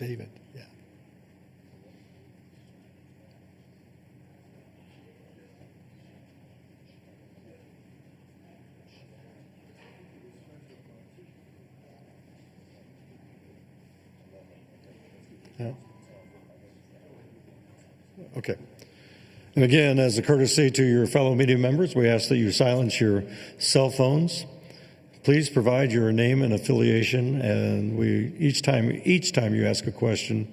David, yeah. Yeah. Okay. And again, as a courtesy to your fellow media members, we ask that you silence your cell phones. Please provide your name and affiliation, and each time you ask a question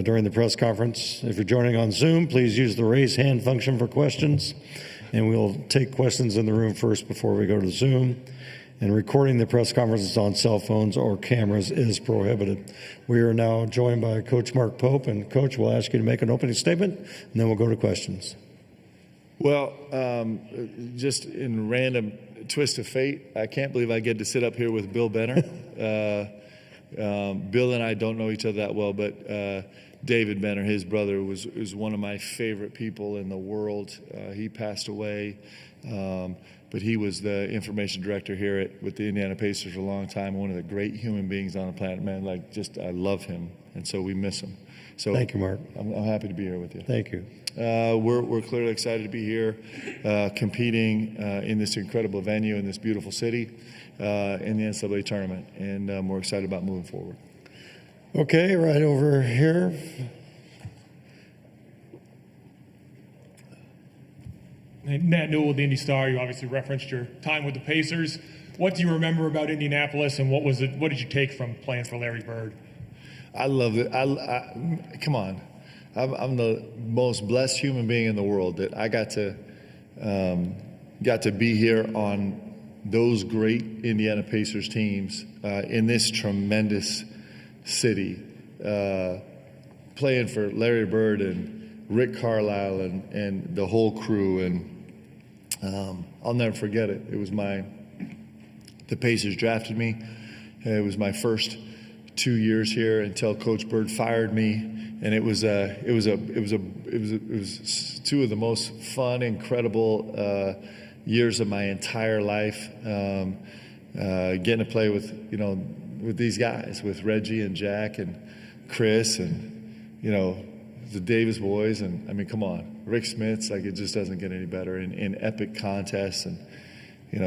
during the press conference, if you're joining on Zoom, please use the raise hand function for questions, and we'll take questions in the room first before we go to Zoom. And recording the press conferences on cell phones or cameras is prohibited. We are now joined by Coach Mark Pope, and Coach, we'll ask you to make an opening statement, and then we'll go to questions. Well, just in random twist of fate, I can't believe I get to sit up here with Bill Benner. Bill and I don't know each other that well, but David Benner, his brother, was one of my favorite people in the world. He passed away, but he was the information director here with the Indiana Pacers for a long time. One of the great human beings on the planet, man. I love him, and so we miss him. So thank you, Mark. I'm happy to be here with you. Thank you. We're clearly excited to be here, competing in this incredible venue in this beautiful city in the NCAA tournament, and we're excited about moving forward. Okay, right over here. Matt Newell with the Indy Star. You obviously referenced your time with the Pacers. What do you remember about Indianapolis, and what did you take from playing for Larry Bird? I love it. Come on. I'm the most blessed human being in the world that I got to be here on those great Indiana Pacers teams in this tremendous city, playing for Larry Bird and Rick Carlisle and the whole crew. And I'll never forget it. It was the Pacers drafted me. It was my first 2 years here until Coach Bird fired me, and it was two of the most fun, incredible years of my entire life. Getting to play with these guys, with Reggie and Jack and Chris and the Davis boys, and I mean, come on, Rick Smits. It just doesn't get any better in epic contests, and in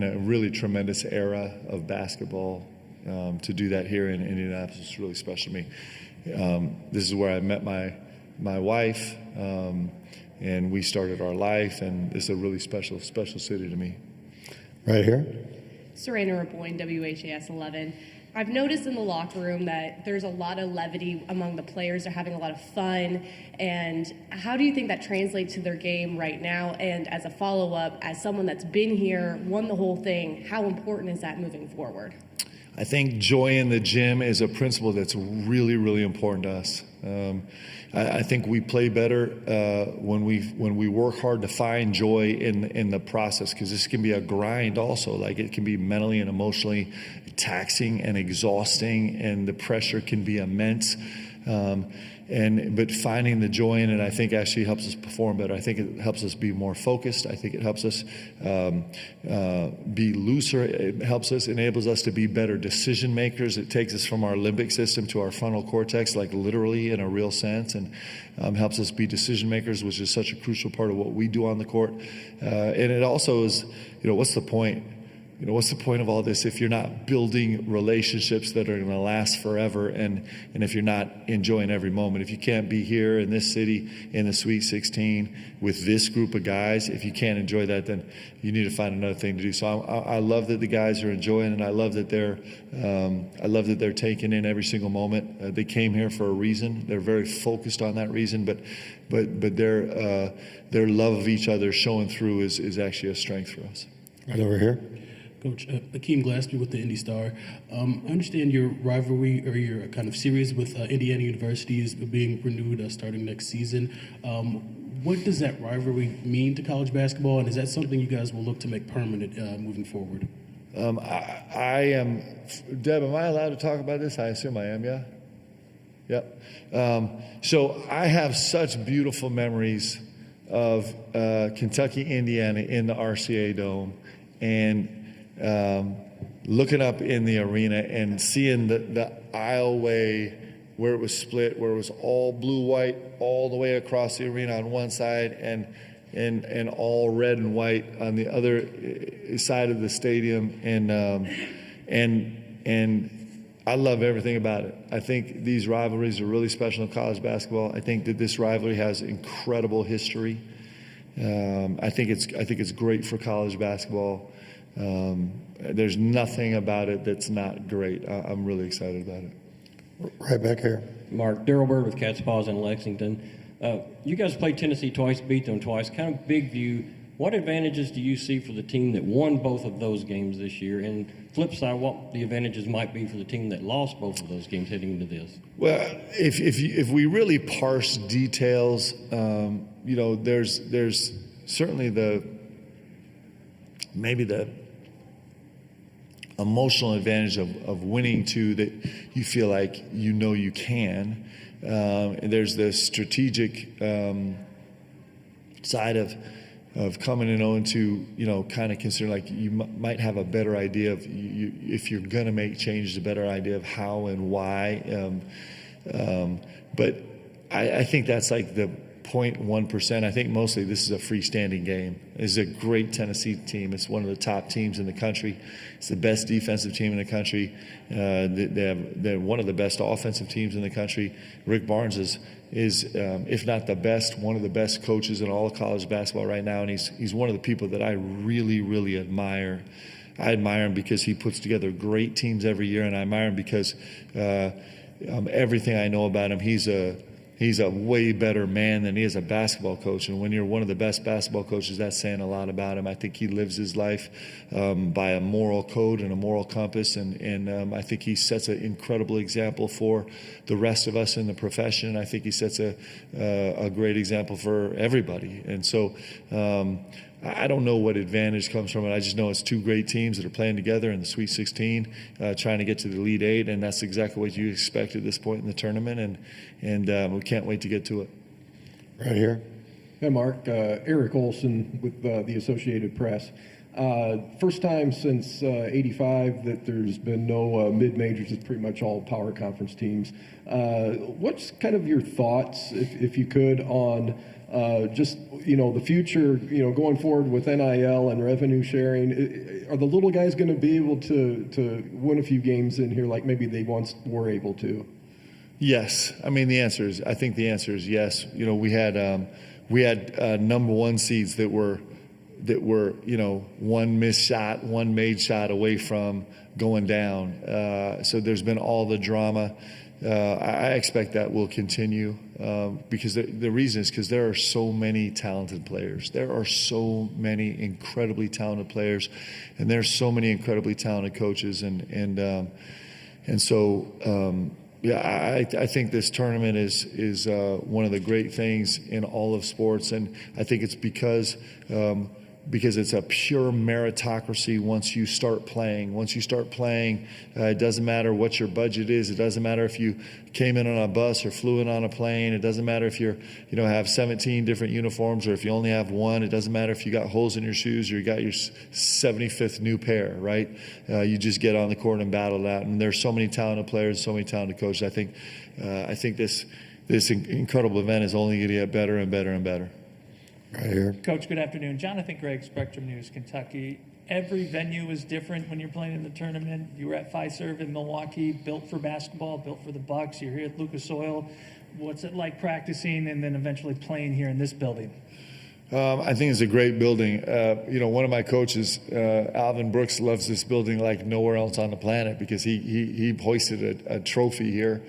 a really tremendous era of basketball. To do that here in Indianapolis is really special to me. This is where I met my wife, and we started our life, and it's a really special city to me. Right here. Serena Raboyne, WHAS 11. I've noticed in the locker room that there's a lot of levity among the players. They're having a lot of fun. And how do you think that translates to their game right now? And as a follow-up, as someone that's been here, won the whole thing, how important is that moving forward? I think joy in the gym is a principle that's really, really important to us. I think we play better when we work hard to find joy in the process, because this can be a grind also. It can be mentally and emotionally taxing and exhausting, and the pressure can be immense. But finding the joy in it, I think, actually helps us perform better. I think it helps us be more focused. I think it helps us be looser. It enables us to be better decision makers. It takes us from our limbic system to our frontal cortex, literally in a real sense, and helps us be decision makers, which is such a crucial part of what we do on the court. And it also is, what's the point? What's the point of all this if you're not building relationships that are going to last forever, and if you're not enjoying every moment? If you can't be here in this city in the Sweet 16 with this group of guys, if you can't enjoy that, then you need to find another thing to do. So I love that the guys are enjoying, and I love that they're taking in every single moment. They came here for a reason. They're very focused on that reason, but their love of each other showing through is actually a strength for us. Right over here. Coach, Akeem Glaspie with the Indy Star. I understand your rivalry or your kind of series with Indiana University is being renewed starting next season. What does that rivalry mean to college basketball, and is that something you guys will look to make permanent moving forward? I am, Deb, am I allowed to talk about this? I assume I am, yeah? Yep. So I have such beautiful memories of Kentucky, Indiana in the RCA Dome. And looking up in the arena and seeing the aisleway where it was split, where it was all blue-white all the way across the arena on one side and all red and white on the other side of the stadium. And I love everything about it. I think these rivalries are really special in college basketball. I think that this rivalry has incredible history. I think it's great for college basketball. There's nothing about it that's not great. I'm really excited about it. Right back here. Mark, Daryl Bird with Cats Paws in Lexington. You guys played Tennessee twice, beat them twice. Kind of big view. What advantages do you see for the team that won both of those games this year? And flip side, what the advantages might be for the team that lost both of those games heading into this? Well, if we really parse details, there's certainly maybe the emotional advantage of winning two that you feel like you can. And there's the strategic side of coming in 0-2, kind of consider like you might have a better idea of if you're going to make changes, a better idea of how and why. But I think that's like the 0.1%. I think mostly this is a freestanding game. This is a great Tennessee team. It's one of the top teams in the country. It's the best defensive team in the country. They're one of the best offensive teams in the country. Rick Barnes is if not the best, one of the best coaches in all of college basketball right now, and he's one of the people that I really, really admire. I admire him because he puts together great teams every year, and I admire him because everything I know about him, he's a way better man than he is a basketball coach. And when you're one of the best basketball coaches, that's saying a lot about him. I think he lives his life by a moral code and a moral compass. And I think he sets an incredible example for the rest of us in the profession. I think he sets a great example for everybody. And so I don't know what advantage comes from it. I just know it's two great teams that are playing together in the Sweet 16, trying to get to the Elite Eight, and that's exactly what you expect at this point in the tournament, and we can't wait to get to it. Right here. Hey, Mark. Eric Olson with the Associated Press. First time since '85 that there's been no mid-majors. It's pretty much all power conference teams. What's kind of your thoughts, if you could, on just the future, going forward with NIL and revenue sharing? Are the little guys going to be able to win a few games in here like maybe they once were able to? Yes. I think the answer is yes. We had number one seeds that were one missed shot, one made shot away from going down. So there's been all the drama. I expect that will continue because the reason is because there are so many talented players. There are so many incredibly talented players, and there's so many incredibly talented coaches, and so I think this tournament is one of the great things in all of sports, and I think it's because it's a pure meritocracy once you start playing. Once you start playing, it doesn't matter what your budget is. It doesn't matter if you came in on a bus or flew in on a plane. It doesn't matter if have 17 different uniforms or if you only have one. It doesn't matter if you got holes in your shoes or you got your 75th new pair, right? You just get on the court and battle it out. And there's so many talented players, so many talented coaches. I think this incredible event is only going to get better and better and better. Right here. Coach, good afternoon. Jonathan Gregg, Spectrum News, Kentucky. Every venue is different when you're playing in the tournament. You were at Fiserv in Milwaukee, built for basketball, built for the Bucks. You're here at Lucas Oil. What's it like practicing and then eventually playing here in this building? I think it's a great building. One of my coaches, Alvin Brooks, loves this building like nowhere else on the planet because he hoisted a trophy here.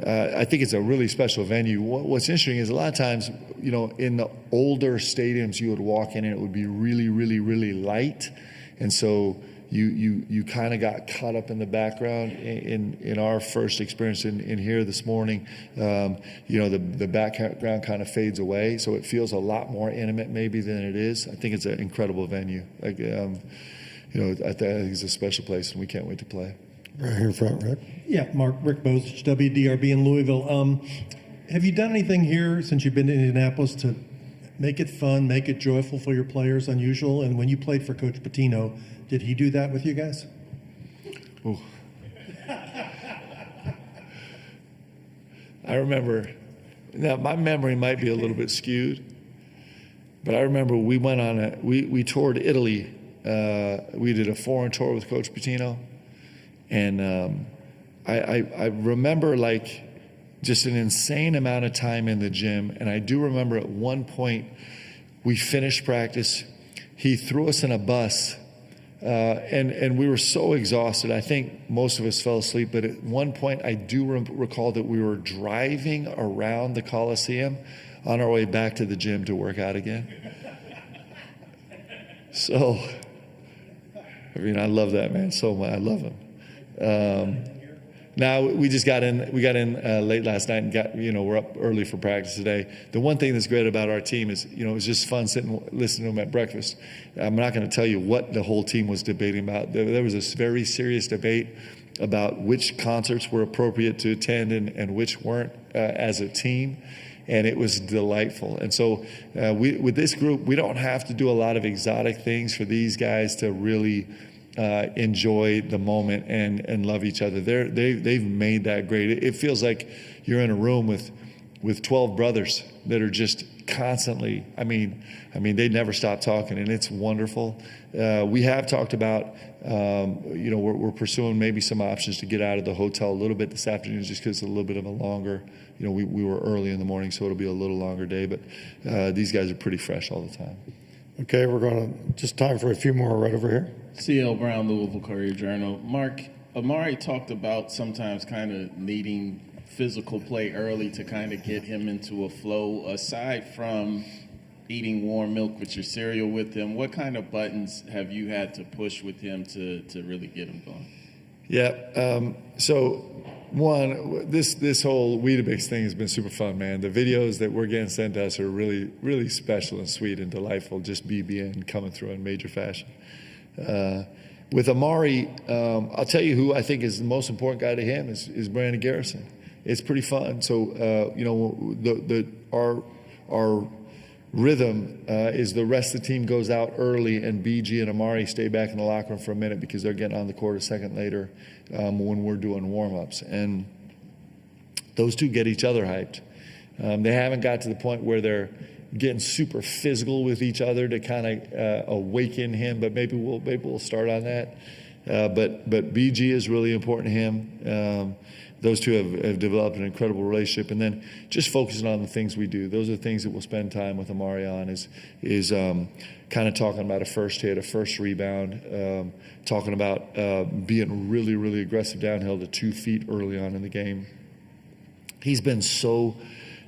I think it's a really special venue. What's interesting is a lot of times, in the older stadiums, you would walk in and it would be really, really, really light. And so you kind of got caught up in the background. In our first experience in here this morning, the background kind of fades away. So it feels a lot more intimate maybe than it is. I think it's an incredible venue. I think it's a special place and we can't wait to play. Right here in front, Rick. Yeah, Mark, Rick Bozich, WDRB in Louisville. Have you done anything here since you've been to Indianapolis to make it fun, make it joyful for your players, unusual. And when you played for Coach Patino, did he do that with you guys? Ooh. I remember, now my memory might be a little bit skewed, but I remember we went on we toured Italy. We did a foreign tour with Coach Patino, and I remember like just an insane amount of time in the gym. And I do remember at one point we finished practice. He threw us in a bus, and we were so exhausted. I think most of us fell asleep. But at one point, I do recall that we were driving around the Coliseum on our way back to the gym to work out again. So, I mean, I love that man so much. I love him. Now we just got in. We got in late last night and got. We're up early for practice today. The one thing that's great about our team is, it was just fun sitting listening to them at breakfast. I'm not going to tell you what the whole team was debating about. There was a very serious debate about which concerts were appropriate to attend and which weren't as a team. And it was delightful. And so with this group, we don't have to do a lot of exotic things for these guys to really enjoy the moment and love each other. They've made that great. It feels like you're in a room with 12 brothers that are just constantly, I mean, they never stop talking, and it's wonderful. We have talked about, we're pursuing maybe some options to get out of the hotel a little bit this afternoon, just because it's a little bit of a longer, we were early in the morning, so it'll be a little longer day, but these guys are pretty fresh all the time. Okay, we're going to just time for a few more right over here. C.L. Brown, Louisville Courier-Journal. Mark, Amari talked about sometimes kind of needing physical play early to kind of get him into a flow. Aside from eating warm milk with your cereal with him, what kind of buttons have you had to push with him to really get him going? Yeah, so one, this whole Weetabix thing has been super fun, man. The videos that we're getting sent to us are really, really special and sweet and delightful. Just BBN coming through in major fashion. With Amari, I'll tell you who I think is the most important guy to him is Brandon Garrison. It's pretty fun. So, our rhythm is the rest of the team goes out early and BG and Amari stay back in the locker room for a minute because they're getting on the court a second later when we're doing warm-ups. And those two get each other hyped. They haven't got to the point where they're getting super physical with each other to kind of awaken him, but maybe we'll start on that. But BG is really important to him. Those two have developed an incredible relationship, and then just focusing on the things we do. Those are the things that we'll spend time with Amari on. Is kind of talking about a first hit, a first rebound, talking about being really, really aggressive downhill to 2 feet early on in the game. He's been so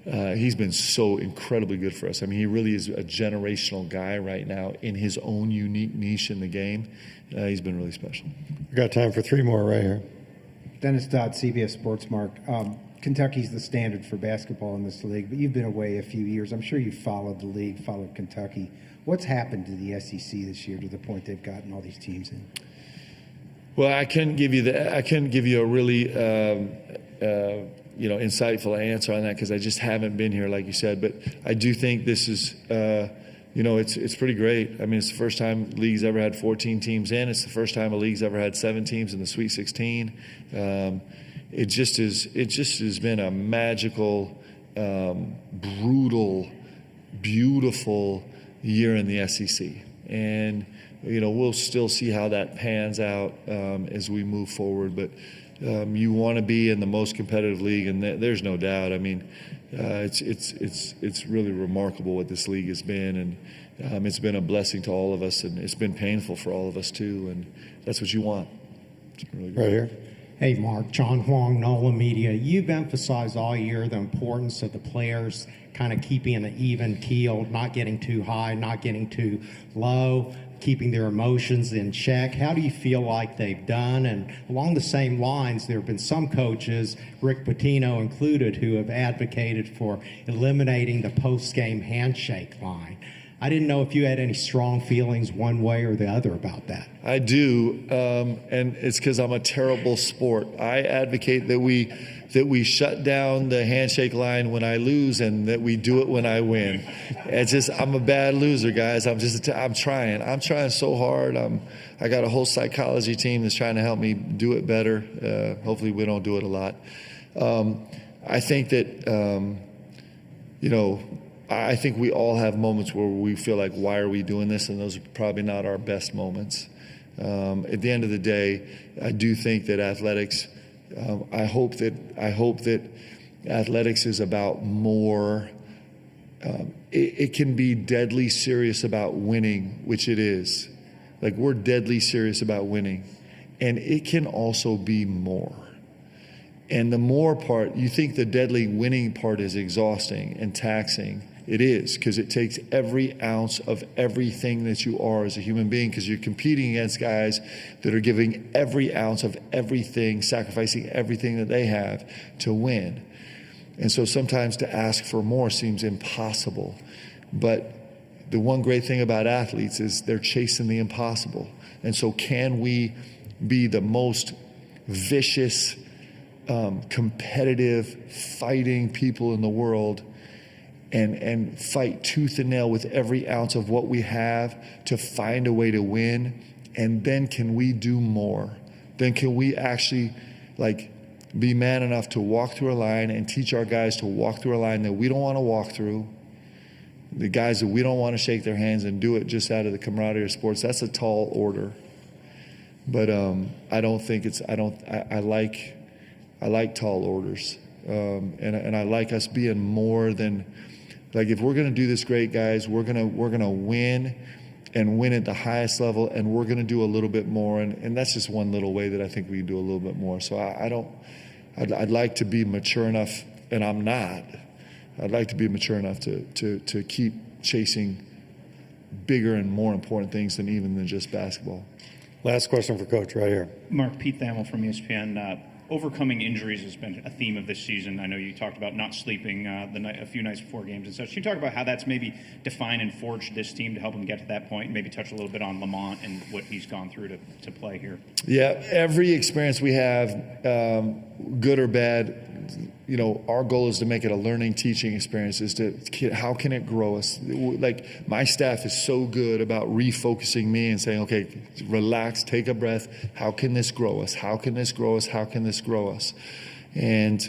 incredibly good for us. I mean, he really is a generational guy right now in his own unique niche in the game. He's been really special. We've got time for 3 more right here. Dennis Dodd, CBS Sports. Mark, Kentucky's the standard for basketball in this league, but you've been away a few years. I'm sure you've followed the league, followed Kentucky. What's happened to the SEC this year to the point they've gotten all these teams in? Well, I couldn't give you a really insightful answer on that because I just haven't been here, like you said. But I do think this is, it's pretty great. I mean, it's the first time the league's ever had 14 teams in. It's the first time a league's ever had 7 teams in the Sweet 16. It just has been a magical, brutal, beautiful year in the SEC. And, we'll still see how that pans out as we move forward. But you want to be in the most competitive league, and there's no doubt. I mean, it's really remarkable what this league has been, and it's been a blessing to all of us, and it's been painful for all of us too, and that's what you want. It's really good. Right here. Hey, Mark, John Huang, NOLA Media. You've emphasized all year the importance of the players kind of keeping an even keel, not getting too high, not getting too low, keeping their emotions in check. How do you feel like they've done? And along the same lines, there have been some coaches, Rick Pitino included, who have advocated for eliminating the post-game handshake line. I didn't know if you had any strong feelings one way or the other about that. I do, and it's because I'm a terrible sport. I advocate that we shut down the handshake line when I lose, and that we do it when I win. It's just I'm a bad loser, guys. I'm trying so hard. I got a whole psychology team that's trying to help me do it better. Hopefully, we don't do it a lot. I think that I think we all have moments where we feel like, why are we doing this? And those are probably not our best moments. At the end of the day, I do think that athletics, I hope that athletics is about more. It can be deadly serious about winning, which it is. Like, we're deadly serious about winning. And it can also be more. And the more part, you think the deadly winning part is exhausting and taxing. It is, because it takes every ounce of everything that you are as a human being, because you're competing against guys that are giving every ounce of everything, sacrificing everything that they have to win. And so sometimes to ask for more seems impossible. But the one great thing about athletes is they're chasing the impossible. And so can we be the most vicious, competitive, fighting people in the world and fight tooth and nail with every ounce of what we have to find a way to win? And then can we do more? Then can we actually be man enough to walk through a line and teach our guys to walk through a line that we don't want to walk through, the guys that we don't want to shake their hands, and do it just out of the camaraderie of sports? That's a tall order. But I don't think it's, I like tall orders. And I like us being more than, if we're going to do this great, guys, we're going to win and win at the highest level, and we're going to do a little bit more. And that's just one little way that I think we can do a little bit more. So I'd like to be mature enough, and I'm not. I'd like to be mature enough to keep chasing bigger and more important things than just basketball. Last question for Coach right here. Mark, Pete Thamel from ESPN. Overcoming injuries has been a theme of this season. I know you talked about not sleeping a few nights before games and such. Can you talk about how that's maybe defined and forged this team to help them get to that point, and maybe touch a little bit on Lamont and what he's gone through to play here? Yeah, every experience we have, good or bad, our goal is to make it a learning, teaching experience. How can it grow us? Like, my staff is so good about refocusing me and saying, okay, relax, take a breath. How can this grow us? How can this grow us? How can this grow us? And,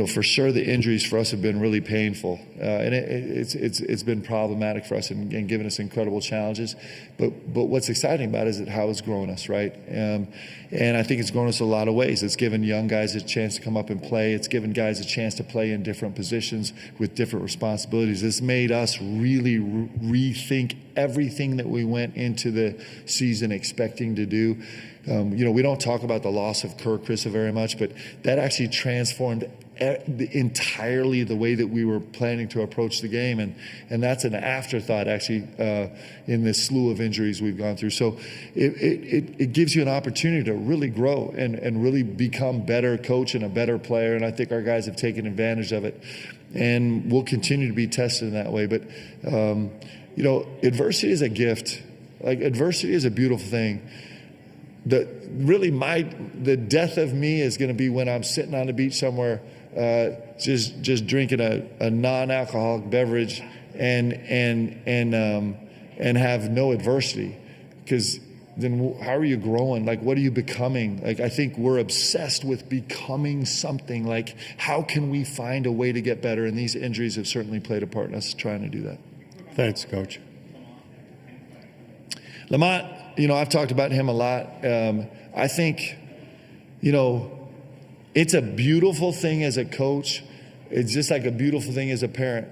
for sure the injuries for us have been really painful. And it's been problematic for us and given us incredible challenges. But what's exciting about it is how it's grown us, right? And I think it's grown us a lot of ways. It's given young guys a chance to come up and play. It's given guys a chance to play in different positions with different responsibilities. It's made us really rethink everything that we went into the season expecting to do. We don't talk about the loss of Kerr Kriisa very much, but that actually transformed entirely the way that we were planning to approach the game, and that's an afterthought actually in this slew of injuries we've gone through. So it gives you an opportunity to really grow and really become better coach and a better player, and I think our guys have taken advantage of it, and we'll continue to be tested in that way. But adversity is a gift. Like, adversity is a beautiful thing. The death of me is going to be when I'm sitting on the beach somewhere, just drinking a non-alcoholic beverage and have no adversity, because then how are you growing? Like, what are you becoming? Like, I think we're obsessed with becoming something. Like, how can we find a way to get better? And these injuries have certainly played a part in us trying to do that. Thanks, Coach. Lamont, I've talked about him a lot. I think, it's a beautiful thing as a coach. It's just like a beautiful thing as a parent.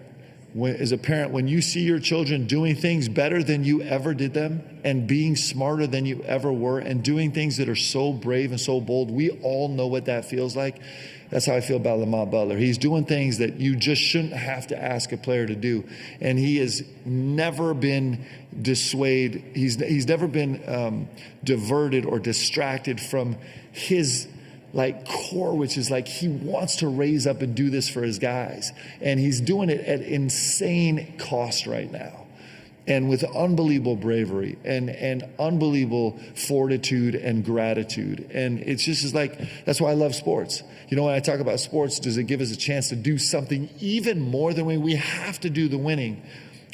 When you see your children doing things better than you ever did them, and being smarter than you ever were, and doing things that are so brave and so bold, we all know what that feels like. That's how I feel about Lamont Butler. He's doing things that you just shouldn't have to ask a player to do. And he has never been dissuaded. He's never been diverted or distracted from his like core, which is like he wants to raise up and do this for his guys. And he's doing it at insane cost right now. And with unbelievable bravery and unbelievable fortitude and gratitude. And it's just like, that's why I love sports. You know, when I talk about sports, does it give us a chance to do something even more than we have to do the winning?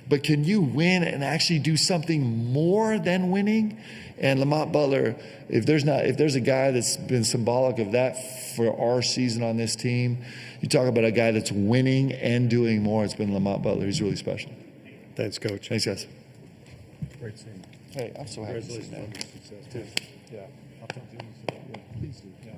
But can you win and actually do something more than winning? And Lamont Butler, if there's a guy that's been symbolic of that for our season on this team, you talk about a guy that's winning and doing more, it's been Lamont Butler. He's really special. Thanks, Coach. Thanks, guys. Great seeing you. Hey, I'm so happy to see Congratulations that. on your success, too. Yeah. I'll talk to you. Yeah, please do. Yeah.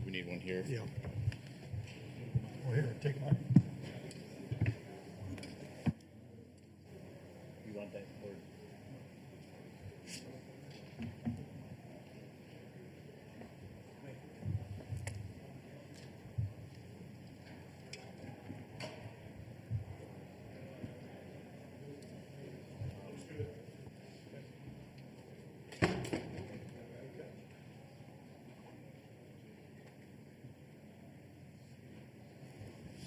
We need one here. Yeah. Well, here, take mine. You want that word?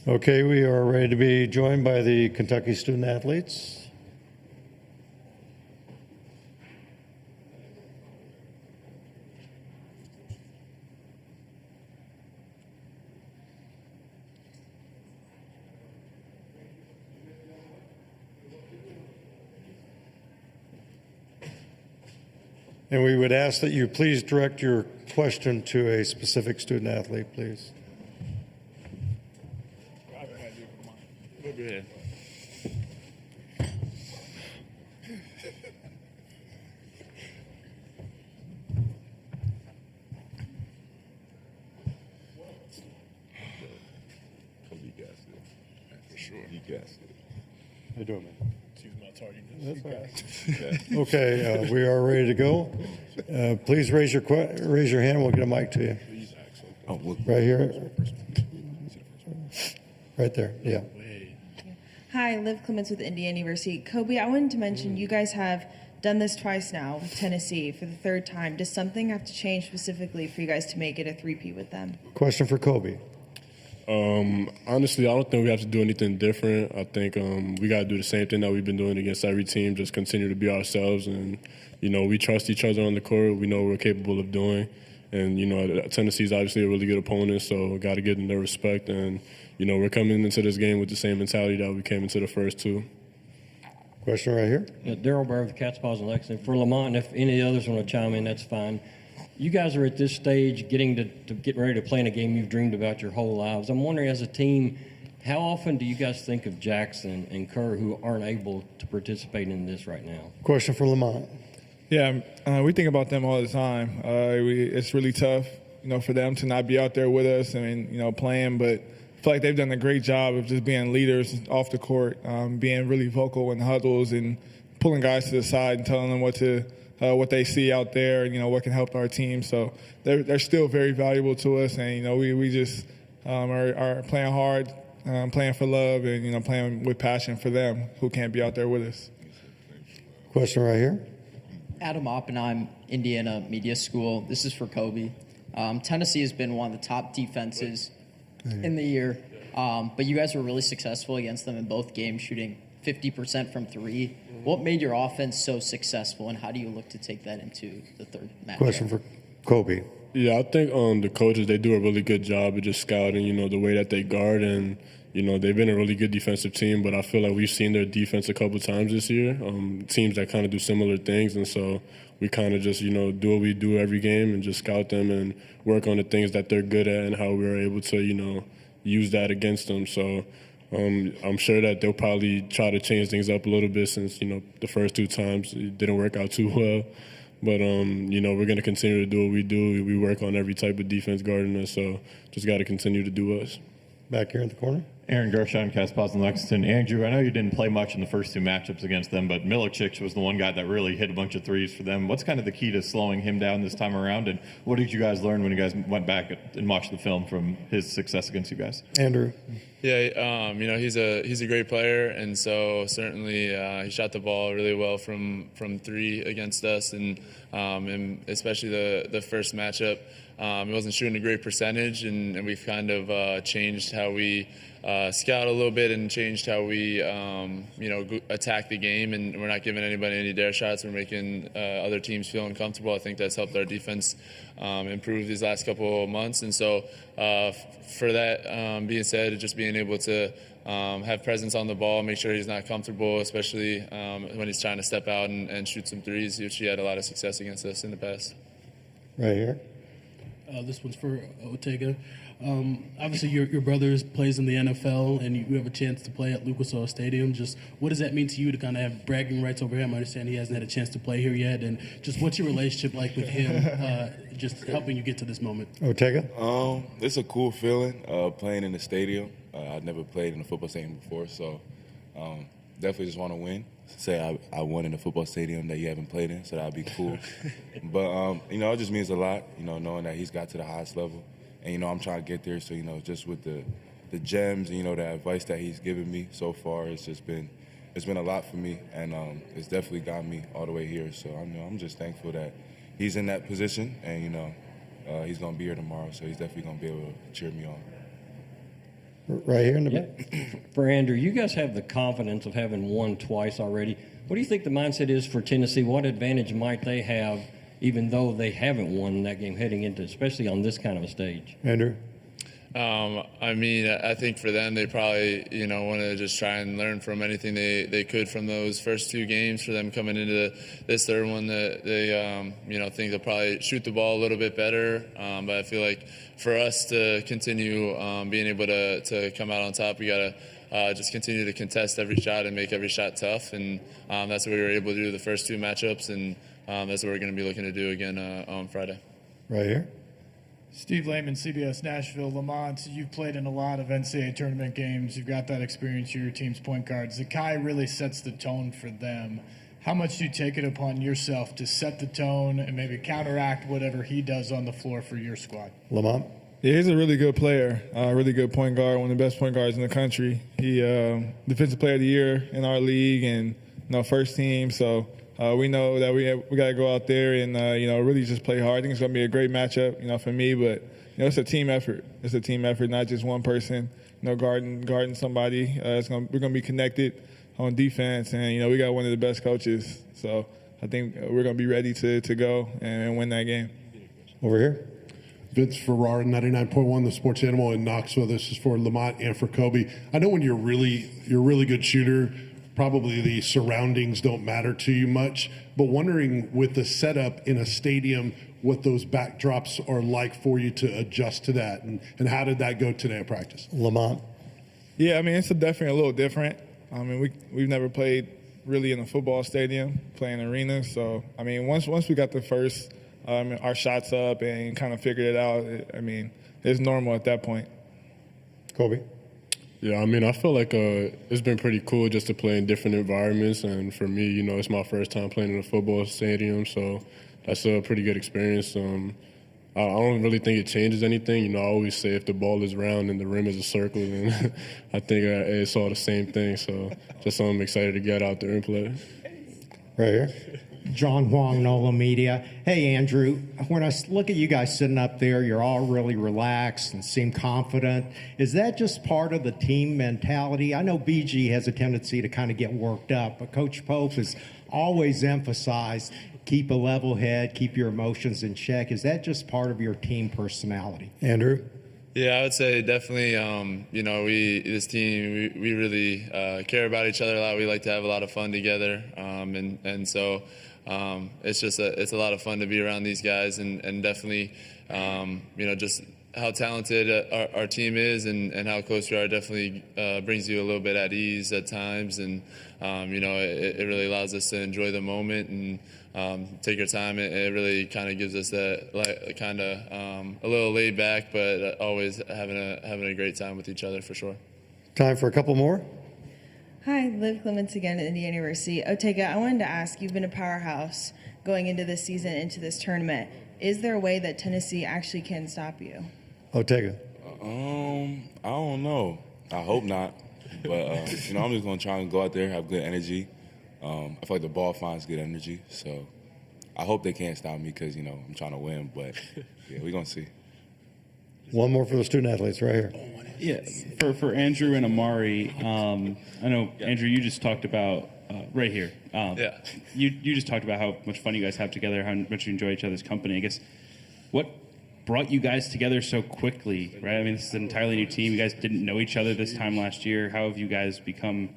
Okay, we are ready to be joined by the Kentucky student athletes. And we would ask that you please direct your question to a specific student athlete, please. Over here. For sure. He got it. How you doing, man? Excuse my tardiness. That's all right. Okay, we are ready to go. Please raise your hand. We'll get a mic to you. Right here. Right there. Yeah. Hi, Liv Clements with Indiana University. Kobe, I wanted to mention you guys have done this twice now with Tennessee for the third time. Does something have to change specifically for you guys to make it a three-peat with them? Question for Kobe. Honestly, I don't think we have to do anything different. I think we got to do the same thing that we've been doing against every team, just continue to be ourselves. And, you know, we trust each other on the court. We know what we're capable of doing. And, you know, Tennessee's obviously a really good opponent, so we got to give them their respect. And, you know, we're coming into this game with the same mentality that we came into the first two. Question right here. Yeah, Daryl Burr with Cats Paws and Lexington. For Lamont, and if any others want to chime in, that's fine. You guys are at this stage getting to get ready to play in a game you've dreamed about your whole lives. I'm wondering, as a team, how often do you guys think of Jackson and Kerr who aren't able to participate in this right now? Question for Lamont. Yeah, we think about them all the time. It's really tough, you know, for them to not be out there with us. I mean, you know, playing, but I feel like they've done a great job of just being leaders off the court, being really vocal in huddles and pulling guys to the side and telling them what they see out there, you know, what can help our team. So they're still very valuable to us, and you know, we just are playing hard, playing for love, and you know, playing with passion for them who can't be out there with us. Question right here. Adam Oppenheim, Indiana Media School. This is for Kobe. Tennessee has been one of the top defenses in the year, but you guys were really successful against them in both games, shooting 50% from three. What made your offense so successful, and how do you look to take that into the third match? Question for Kobe. Yeah, I think the coaches, they do a really good job of just scouting, you know, the way that they guard. And, you know, they've been a really good defensive team, but I feel like we've seen their defense a couple times this year, teams that kind of do similar things. And so we kind of just, you know, do what we do every game and just scout them and work on the things that they're good at and how we're able to, you know, use that against them. So I'm sure that they'll probably try to change things up a little bit since, you know, the first two times it didn't work out too well. But, you know, we're going to continue to do what we do. We work on every type of defense guarding us, so just got to continue to do us. Back here in the corner. Aaron Gershon, Catspaws and Lexington. Andrew, I know you didn't play much in the first two matchups against them, but Milicic was the one guy that really hit a bunch of threes for them. What's kind of the key to slowing him down this time around, and what did you guys learn when you guys went back and watched the film from his success against you guys? Andrew. Yeah, he's a great player, and so certainly he shot the ball really well from three against us, and especially the first matchup. He wasn't shooting a great percentage, and we've kind of changed how we scout a little bit and changed how we attack the game, and we're not giving anybody any dare shots. We're making other teams feel uncomfortable. I think that's helped our defense improve these last couple of months, and so for that being said, just being able to have presence on the ball, make sure he's not comfortable, especially when he's trying to step out and shoot some threes, which he had a lot of success against us in the past. Right here. This one's for Ortega. Obviously, your brother plays in the NFL, and you have a chance to play at Lucas Oil Stadium. Just what does that mean to you to kind of have bragging rights over him? I understand he hasn't had a chance to play here yet, and just what's your relationship like with him, just helping you get to this moment? Ortega? It's a cool feeling playing in the stadium. I've never played in a football stadium before, so definitely just want to win. Say I won in a football stadium that you haven't played in, so that'd be cool. But, it just means a lot, knowing that he's got to the highest level. And, I'm trying to get there. So, just with the gems and, the advice that he's given me so far, it's been a lot for me. And it's definitely got me all the way here. So, I'm just thankful that he's in that position. And, he's going to be here tomorrow. So he's definitely going to be able to cheer me on. Right here in the For Andrew, you guys have the confidence of having won twice already. What do you think the mindset is for Tennessee? What advantage might they have, even though they haven't won that game heading into, especially on this kind of a stage? Andrew? I think for them, they probably, want to just try and learn from anything they could from those first two games. For them coming into this third one, that they, think they'll probably shoot the ball a little bit better. But I feel like for us to continue being able to come out on top, we got to just continue to contest every shot and make every shot tough. And that's what we were able to do the first two matchups, and that's what we're going to be looking to do again on Friday. Right here. Steve Lehman, CBS Nashville. Lamont, you've played in a lot of NCAA tournament games. You've got that experience. You're your team's point guard. Zakai really sets the tone for them. How much do you take it upon yourself to set the tone and maybe counteract whatever he does on the floor for your squad? Lamont? Yeah, he's a really good player, really good point guard, one of the best point guards in the country. He defensive player of the year in our league and first team. So we know that we got to go out there and really just play hard. I think it's going to be a great matchup, for me. But it's a team effort. It's a team effort, not just one person, guarding somebody. We're going to be connected on defense, and we got one of the best coaches. So I think we're going to be ready to go and win that game. Over here. Vince Ferrara, 99.1, the Sports Animal in Knoxville. This is for Lamont and for Kobe. I know when you're a really good shooter, probably the surroundings don't matter to you much, but wondering with the setup in a stadium, what those backdrops are like for you to adjust to that, and how did that go today at practice? Lamont. Yeah, it's definitely a little different. We've never played really in a football stadium, playing arenas. So, once we got the first our shots up and kind of figured it out, it's normal at that point. Kobe? Yeah, I feel like it's been pretty cool just to play in different environments. And for me, it's my first time playing in a football stadium, so that's a pretty good experience. I don't really think it changes anything. I always say if the ball is round and the rim is a circle, then I think it's all the same thing. So just I'm excited to get out there and play. Right here. John Huang, NOLA Media. Hey, Andrew, when I look at you guys sitting up there, you're all really relaxed and seem confident. Is that just part of the team mentality? I know BG has a tendency to kind of get worked up, but Coach Pope has always emphasized keep a level head, keep your emotions in check. Is that just part of your team personality? Andrew? Yeah, I would say definitely, this team, we really care about each other a lot. We like to have a lot of fun together. And so it's a lot of fun to be around these guys and definitely, just how talented our team is and how close we are definitely brings you a little bit at ease at times. And, it really allows us to enjoy the moment and take your time. It really kind of gives us that a little laid back, but always having a great time with each other for sure. Time for a couple more. Hi, Liv Clements again at Indiana University. Otega, I wanted to ask, you've been a powerhouse going into this season, into this tournament. Is there a way that Tennessee actually can stop you? Otega. I don't know. I hope not. But, I'm just going to try and go out there, have good energy. I feel like the ball finds good energy. So I hope they can't stop me because, I'm trying to win. But, yeah, we're going to see. One more for the student athletes right here. Yeah, for Andrew and Amari, I know, Andrew, you just talked about, right here. You just talked about how much fun you guys have together, how much you enjoy each other's company. I guess, what brought you guys together so quickly, right? I mean, this is an entirely new team. You guys didn't know each other this time last year. How have you guys become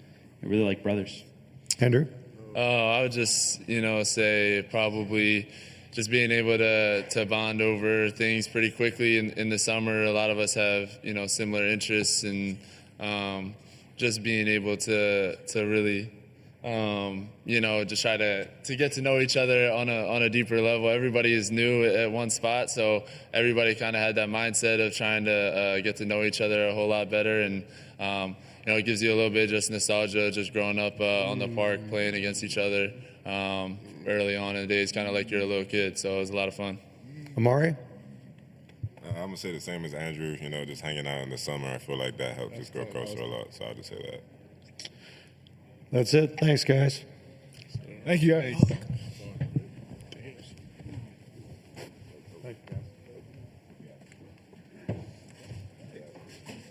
really like brothers? Andrew? I would just, say probably just being able to bond over things pretty quickly in the summer. A lot of us have, similar interests, and just being able to really, just try to get to know each other on a deeper level. Everybody is new at one spot, so everybody kind of had that mindset of trying to get to know each other a whole lot better, and it gives you a little bit just nostalgia, just growing up on the park, playing against each other early on in the days, kind of like you're a little kid. So it was a lot of fun. Amari? I'm going to say the same as Andrew, just hanging out in the summer. I feel like that helps us grow closer a lot, so I'll just say that. That's it. Thanks, guys. Thank you, guys.